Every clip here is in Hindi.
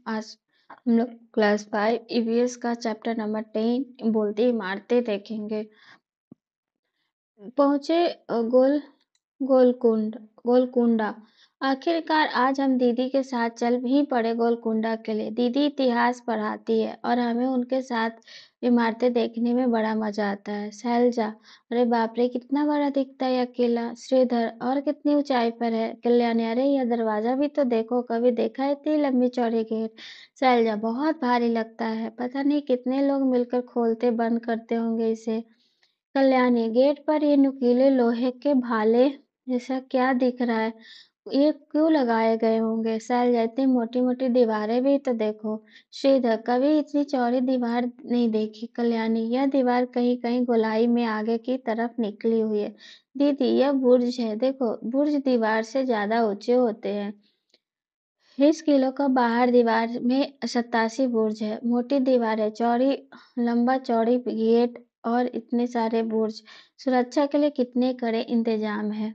आज हम लोग क्लास 5 ईवीएस का चैप्टर नंबर 10 बोलती इमारतें देखेंगे। पहुंचे गोलकुंडा। आखिरकार आज हम दीदी के साथ चल ही पड़े गोलकुंडा के लिए। दीदी इतिहास पढ़ाती है और हमें उनके साथ इमारतें देखने में बड़ा मजा आता है। शैलजा, अरे बाप रे कितना बड़ा दिखता है यह किला। श्रीधर, और कितनी ऊंचाई पर है। कल्याणी, अरे यह दरवाजा भी तो देखो, कभी देखा है इतनी लंबी चौड़ी गेट। शैलजा, बहुत भारी लगता है, पता नहीं कितने लोग मिलकर खोलते बंद करते होंगे इसे। कल्याणी, गेट पर ये नुकीले लोहे के भाले जैसा क्या दिख रहा है, ये क्यों लगाए गए होंगे। शैलजा, इतनी मोटी मोटी दीवारें भी तो देखो। श्रीधर, कभी इतनी चौड़ी दीवार नहीं देखी। कल्याणी, यह दीवार कहीं कहीं गोलाई में आगे की तरफ निकली हुई है। दीदी, यह बुर्ज है, देखो बुर्ज दीवार से ज्यादा ऊंचे होते हैं। इस किले का बाहर दीवार में 87 बुर्ज है, मोटी दीवार है, चौड़ी लंबा चौड़ी गेट और इतने सारे बुर्ज। सुरक्षा के लिए कितने कड़े इंतजाम है।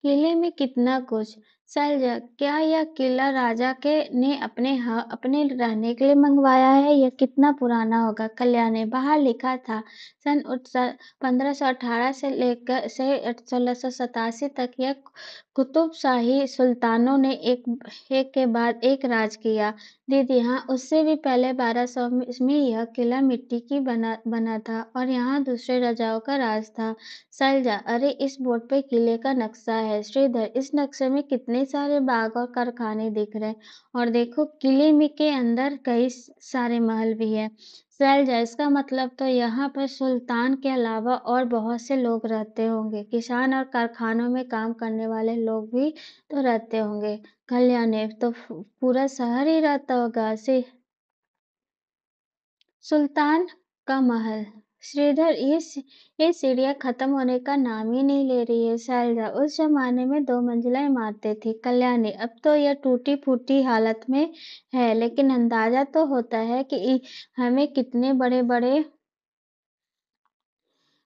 किले में कितना कुछ। शैलजा, क्या यह किला राजा के ने अपने रहने के लिए मंगवाया है। यह कितना पुराना होगा। कल्याणी, बाहर लिखा था सन 1518 से लेकर 1687 तक यह कुतुब शाही सुल्तानों ने एक के बाद एक राज किया। दीदी, हाँ उससे भी पहले 1200 में यह किला मिट्टी की बना था और यहाँ दूसरे राजाओं का राज था। शैलजा, अरे इस बोर्ड पे किले का नक्शा है। श्रीधर, इस नक्शे में कितने सारे बाग और कारखाने दिख रहे हैं, और देखो किले में के अंदर कई सारे महल भी है। शैलजा, इसका मतलब तो यहाँ पर सुल्तान के अलावा और बहुत से लोग रहते होंगे, किसान और कारखानों में काम करने वाले लोग भी तो रहते होंगे। कल्याणी, तो पूरा शहर ही रहता होगा। सुल्तान का महल। श्रीधर, ये सीढ़ियां खत्म होने का नाम ही नहीं ले रही है। शैलजा, उस जमाने में 2 मंजिला इमारतें थी। कल्याणी, अब तो यह टूटी फूटी हालत में है, लेकिन अंदाजा तो होता है कि हमें कितने बड़े बड़े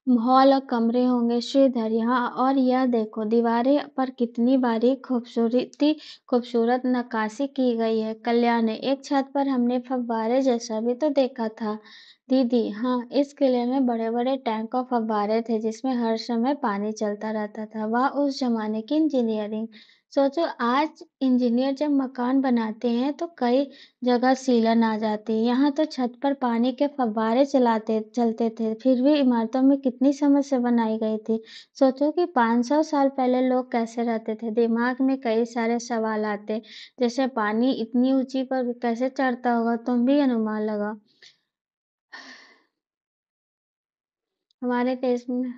हॉल और कमरे होंगे। श्रीधर, यहाँ और यह देखो दीवारें पर कितनी बारीक खूबसूरत नक्काशी की गई है। कल्याणी, एक छत पर हमने फव्वारे जैसा भी तो देखा था। दीदी, हाँ इस किले में बड़े बड़े टैंक और फव्वारे थे जिसमें हर समय पानी चलता रहता था। वाह उस जमाने की इंजीनियरिंग। सोचो आज इंजीनियर जब मकान बनाते हैं तो कई जगह सीलन आ जाती है। यहाँ तो छत पर पानी के फव्वारे चलते थे, फिर भी इमारतों में कितनी समझ से बनाई गई थी। सोचो कि 500 साल पहले लोग कैसे रहते थे। दिमाग में कई सारे सवाल आते, जैसे पानी इतनी ऊंची पर कैसे चढ़ता होगा, तुम भी अनुमान लगाओ। हमारे देश में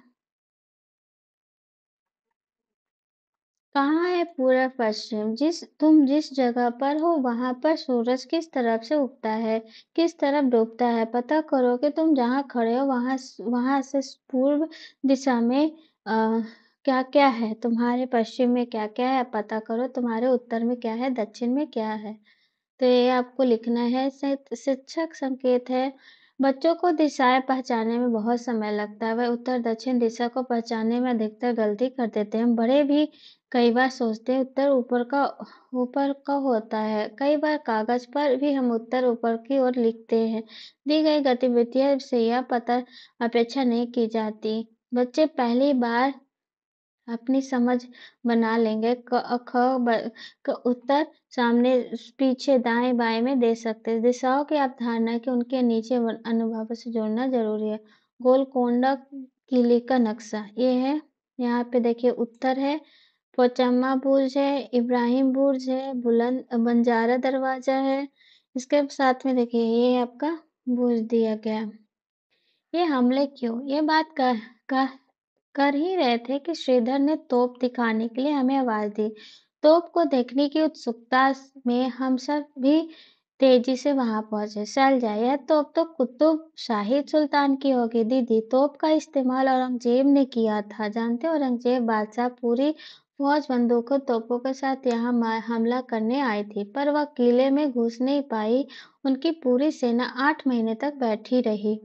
कहाँ है पूरब पश्चिम। जिस जगह पर हो वहां पर सूरज किस तरफ से उगता है, किस तरफ डूबता है, पता करो कि तुम जहाँ खड़े हो वहां से पूर्व दिशा में क्या क्या है, तुम्हारे पश्चिम में क्या क्या है पता करो, तुम्हारे उत्तर में क्या है, दक्षिण में क्या है। तो ये आपको लिखना है। शिक्षक संकेत है। बच्चों को दिशाएं पहचानने में बहुत समय लगता है, वह उत्तर दक्षिण दिशा को पहचानने में अधिकतर गलती कर देते हैं। हम बड़े भी कई बार सोचते हैं उत्तर ऊपर का होता है। कई बार कागज पर भी हम उत्तर ऊपर की ओर लिखते हैं। दी गई गतिविधियों से यह पता अपेक्षा नहीं की जाती। बच्चे पहली बार अपनी समझ बना लेंगे। उत्तर सामने पीछे दाएं बाएं में दे सकते हैं। दिशाओं की अवधारणा के उनके नीचे अनुभवों से जोड़ना जरूरी है। गोलकोंडा किले का नक्शा ये है। यहाँ पे देखिए उत्तर है, पोचम्मा बुर्ज है, इब्राहिम बुर्ज है, बुलंद बंजारा दरवाजा है। इसके साथ में देखिए ये आपका बुर्ज दिया गया। ये हमले क्यों, ये बात कर ही रहे थे कि श्रीधर ने तोप दिखाने के लिए हमें आवाज दी। तोप को देखने की उत्सुकता में हम सब भी तेजी से वहां पहुंचे। शैलजा, यह तोप तो कुतुब शाही सुल्तान की होगी। दीदी, तोप का इस्तेमाल औरंगजेब ने किया था, जानते हो औरंगजेब बादशाह पूरी फौज बंदूकों तोपों के साथ यहाँ हमला करने आई थी, पर वह किले में घुस नहीं पाई। उनकी पूरी सेना 8 महीने तक बैठी रही।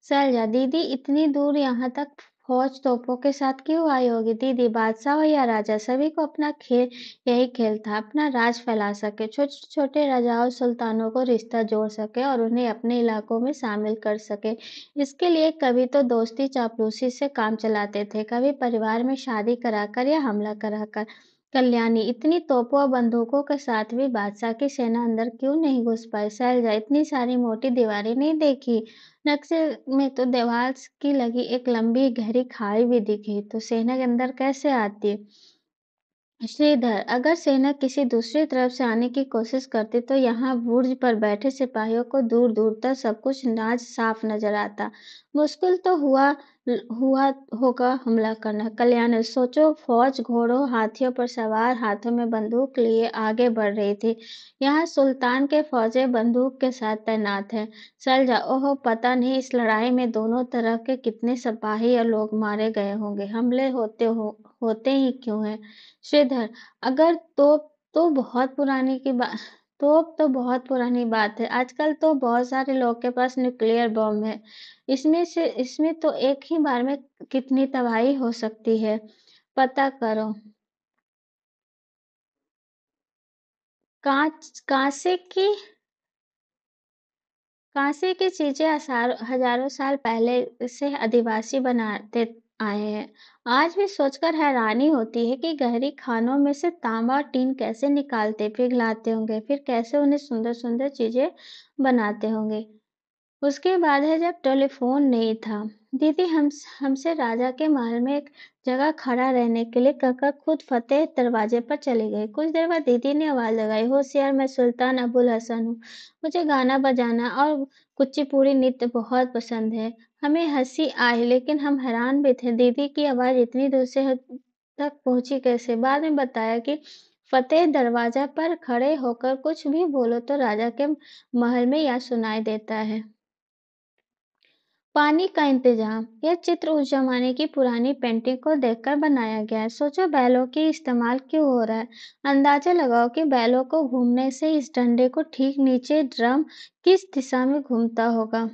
शैलजा, दीदी इतनी दूर यहाँ तक फौज तोपों के साथ क्यों आई होगी दीदी? बादशाह हो या राजा, सभी को अपना खेल यही खेल था, अपना राज फैला सके, छोटे छोटे राजाओं सुल्तानों को रिश्ता जोड़ सके और उन्हें अपने इलाकों में शामिल कर सके। इसके लिए कभी तो दोस्ती चापलूसी से काम चलाते थे, कभी परिवार में शादी कराकर या हमला कराकर। कल्याणी, इतनी तोपों और बंदूकों के साथ भी बादशाह की सेना अंदर क्यों नहीं घुस पाई? शैलजा, इतनी सारी मोटी दीवारें नहीं देखी, नक्शे में तो दीवार की लगी एक लंबी गहरी खाई भी दिखी, तो सेना के अंदर कैसे आती? श्रीधर, अगर सेना किसी दूसरी तरफ से आने की कोशिश करती तो यहाँ बुर्ज पर बैठे सिपाहियों को दूर दूर तक सब कुछ नाज साफ नजर आता। मुश्किल तो हुआ होगा हमला करना। कल्याण, सोचो, फौज घोड़ों हाथियों पर सवार, हाथों में बंदूक लिए आगे बढ़ रही थी। यहाँ सुल्तान के फौजें बंदूक के साथ तैनात हैं। सलजा, ओहो, पता नहीं इस लड़ाई में दोनों तरफ के कितने सिपाही और लोग मारे गए होंगे। हमले होते ही क्यों हैं? श्रीधर, अगर तोप तो बहुत पुरानी बात है। आजकल तो बहुत सारे लोग के पास न्यूक्लियर बम है। इसमें तो एक ही बार में कितनी तबाही हो सकती है, पता करो। कांच कांसे की कांसे की चीजें हजारों साल पहले से आदिवासी बनाते आए हैं। आज भी सोचकर हैरानी होती है कि गहरी खानों में से तांबा और टीन कैसे निकालते पिघलाते होंगे, फिर कैसे उन्हें सुंदर सुंदर चीजें बनाते होंगे। उसके बाद है जब टेलीफोन नहीं था। दीदी हमसे राजा के महल में एक जगह खड़ा रहने के लिए कहकर खुद फतेह दरवाजे पर चली गई। कुछ देर बाद दीदी ने आवाज लगाई, होशियार, मैं सुल्तान अबुल हसन हूँ। मुझे गाना बजाना और कुचिपुड़ी नृत्य बहुत पसंद है। हमें हंसी आई लेकिन हम हैरान भी थे, दीदी की आवाज इतनी दूर से तक पहुंची कैसे? बाद में बताया कि फतेह दरवाजा पर खड़े होकर कुछ भी बोलो तो राजा के महल में यह सुनाई देता है। पानी का इंतजाम, यह चित्र उस जमाने की पुरानी पेंटिंग को देखकर बनाया गया है। सोचो, बैलों की इस्तेमाल क्यों हो रहा है? अंदाजा लगाओ कि बैलों को घूमने से इस डंडे को ठीक नीचे ड्रम किस दिशा में घूमता होगा।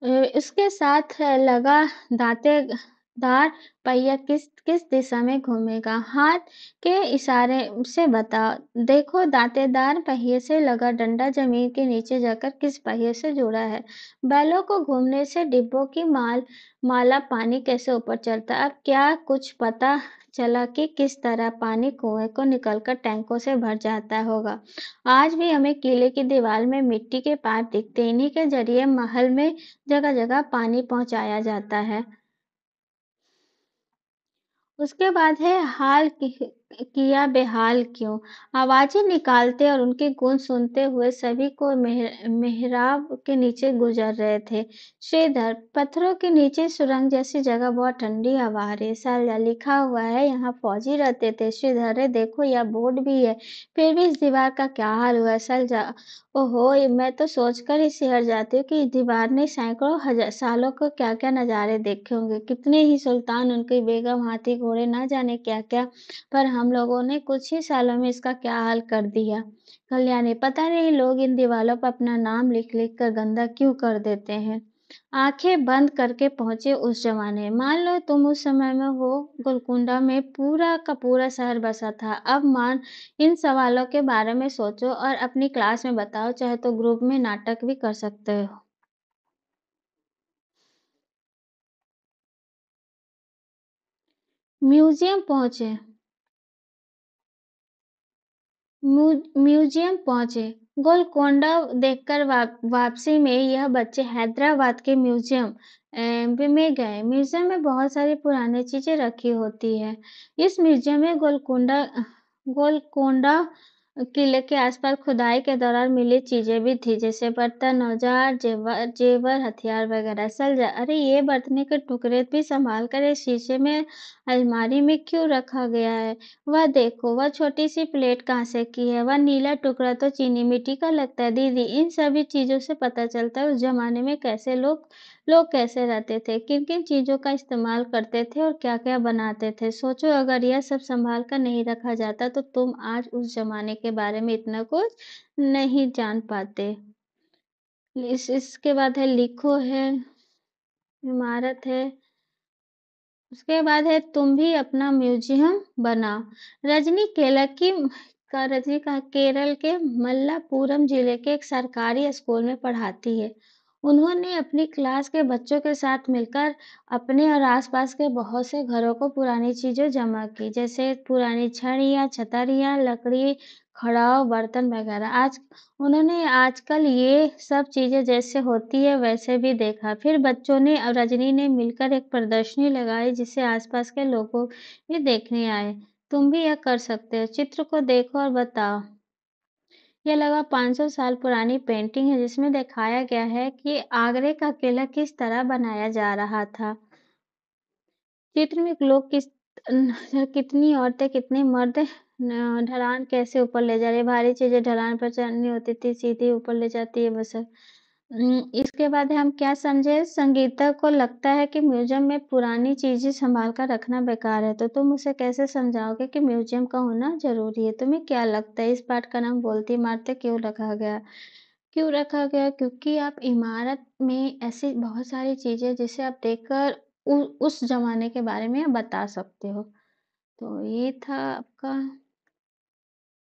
इसके साथ लगा दांतेदार पहिया किस किस दिशा में घूमेगा? हाथ के इशारे से बताओ। देखो, दांतेदार पहिए से लगा डंडा जमीन के नीचे जाकर किस पहिए से जुड़ा है? बैलों को घूमने से डिब्बों की माला पानी कैसे ऊपर चलता है? अब क्या कुछ पता चला कि किस तरह पानी कुएं को निकलकर टैंकों से भर जाता होगा? आज भी हमें किले की दीवार में मिट्टी के पाइप दिखते हैं, इन्हीं के जरिए महल में जगह जगह पानी पहुंचाया जाता है। उसके बाद है किया बेहाल क्यों? आवाजें निकालते और उनकी गूंज सुनते हुए सभी को मेहराब के नीचे गुजर रहे थे। श्रीधर, पत्थरों के नीचे सुरंग जैसी जगह, बहुत ठंडी हवा आ रही है। साल्या, लिखा हुआ है यहाँ फौजी रहते थे। श्रीधर, अरे देखो, यह बोर्ड भी है, फिर भी इस दीवार का क्या हाल हुआ है? सलजा, ओहो, मैं तो सोचकर ही सिहर जाती हूँ कि इस दीवार ने सैकड़ों हजार सालों को क्या क्या नजारे देखे होंगे, कितने ही सुल्तान, उनकी बेगम, हाथी घोड़े, ना जाने क्या क्या, पर हम लोगों ने कुछ ही सालों में इसका क्या हाल कर दिया। कल्याणी, पता नहीं लोग इन दीवारों पर अपना नाम लिख लिख कर गंदा क्यों कर देते हैं। आंखें बंद करके पहुंचे उस जमाने, मान लो तुम उस समय में हो, गोलकुंडा में पूरा का पूरा शहर बसा था। अब मान इन सवालों के बारे में सोचो और अपनी क्लास में बताओ, चाहे तो ग्रुप में नाटक भी कर सकते हो। म्यूजियम पहुंचे म्यूजियम पहुंचे गोलकोंडा देखकर वापसी में यह बच्चे हैदराबाद के में गए। म्यूजियम में बहुत सारी पुरानी चीजें रखी होती है। इस म्यूजियम में गोलकोंडा किले के आसपास खुदाई के दौरान मिली चीजें भी थी, जैसे बर्तन, औजार, जेवर, हथियार वगैरह। अरे ये बर्तन के टुकड़े भी संभाल कर इस शीशे में अलमारी में क्यों रखा गया है? वह देखो, वह छोटी सी प्लेट कहाँ से की है, वह नीला टुकड़ा तो चीनी मिट्टी का लगता है। दीदी, इन सभी चीजों से पता चलता है उस जमाने में कैसे लोग कैसे रहते थे, किन किन चीजों का इस्तेमाल करते थे और क्या क्या बनाते थे। सोचो, अगर यह सब संभाल कर नहीं रखा जाता तो तुम आज उस जमाने के बारे में इतना कुछ नहीं जान पाते। इसके बाद है लिखो है इमारत है। उसके बाद है तुम भी अपना म्यूजियम बनाओ। रजनी केलकी का रजनी का केरल के मल्लापुरम जिले के एक सरकारी स्कूल में पढ़ाती है। उन्होंने अपनी क्लास के बच्चों के साथ मिलकर अपने और आसपास के बहुत से घरों को पुरानी चीजें जमा की, जैसे पुरानी छड़ियाँ, छतरियाँ, लकड़ी, खड़ाऊ, बर्तन वगैरह। आज उन्होंने आजकल ये सब चीजें जैसे होती है वैसे भी देखा। फिर बच्चों ने और रजनी ने मिलकर एक प्रदर्शनी लगाई जिसे आसपास के लोगों भी देखने आए। तुम भी यह कर सकते हो। चित्र को देखो और बताओ। यह लगभग 500 साल पुरानी पेंटिंग है जिसमें दिखाया गया है कि आगरे का किला किस तरह बनाया जा रहा था। चित्र में लोग कितनी औरतें, कितने मर्द ढलान कैसे ऊपर ले जा रहे, भारी चीजें ढलान पर चढ़नी होती थी, सीधी ऊपर ले जाती है बस। इसके बाद हम क्या समझे, संगीता को लगता है कि म्यूजियम में पुरानी चीजें संभाल कर रखना बेकार है, तो तुम उसे कैसे समझाओगे कि म्यूजियम का होना जरूरी है। तुम्हें क्या लगता है इस पाठ का नाम बोलती इमारतें क्यों रखा गया? क्यों रखा गया? क्योंकि आप इमारत में ऐसी बहुत सारी चीजें जिसे आप देखकर उस जमाने के बारे में आप बता सकते हो। तो ये था आपका